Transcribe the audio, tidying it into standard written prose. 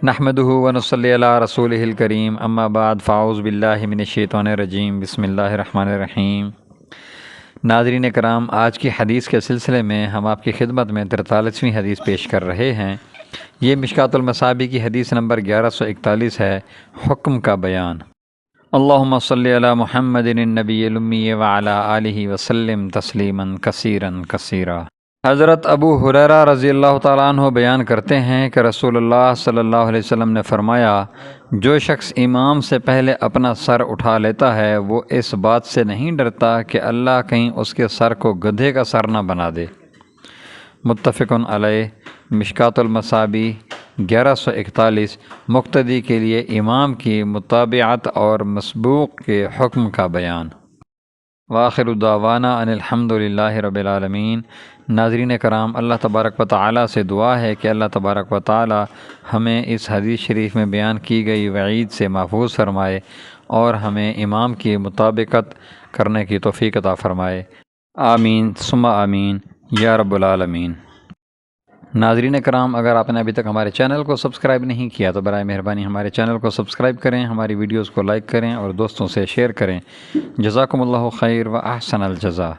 نحمدہ ونصلی علی رسولہ الکریم اما بعد فاعوذ باللہ من الشیطان الرجیم بسم اللہ الرحمن الرحیم۔ ناظرین کرام، آج کی حدیث کے سلسلے میں ہم آپ کی خدمت میں 43ویں حدیث پیش کر رہے ہیں۔ یہ مشکوٰۃ المصابیح کی حدیث نمبر 1141 ہے، حکم کا بیان۔ اللہم صلی علی محمد النبی الامی وعلی آلہ وسلم تسلیما کثیرا کثیرا۔ حضرت ابو ہریرہ رضی اللہ تعالیٰ عنہ بیان کرتے ہیں کہ رسول اللہ صلی اللہ علیہ وسلم نے فرمایا، جو شخص امام سے پہلے اپنا سر اٹھا لیتا ہے وہ اس بات سے نہیں ڈرتا کہ اللہ کہیں اس کے سر کو گدھے کا سر نہ بنا دے۔ متفق علیہ۔ مشکوٰۃ المصابیح 1141۔ مقتدی کے لیے امام کی متابعت اور مسبوق کے حکم کا بیان۔ وآخر دعوانا ان الحمد للہ رب العالمین۔ ناظرین کرام، اللہ تبارک و تعالیٰ سے دعا ہے کہ اللہ تبارک و تعالیٰ ہمیں اس حدیث شریف میں بیان کی گئی وعید سے محفوظ فرمائے اور ہمیں امام کی مطابقت کرنے کی توفیق عطا فرمائے۔ آمین ثم آمین یا رب العالمین۔ ناظرین کرام، اگر آپ نے ابھی تک ہمارے چینل کو سبسکرائب نہیں کیا تو برائے مہربانی ہمارے چینل کو سبسکرائب کریں، ہماری ویڈیوز کو لائک کریں اور دوستوں سے شیئر کریں۔ جزاکم اللہ خیر و احسن الجزا۔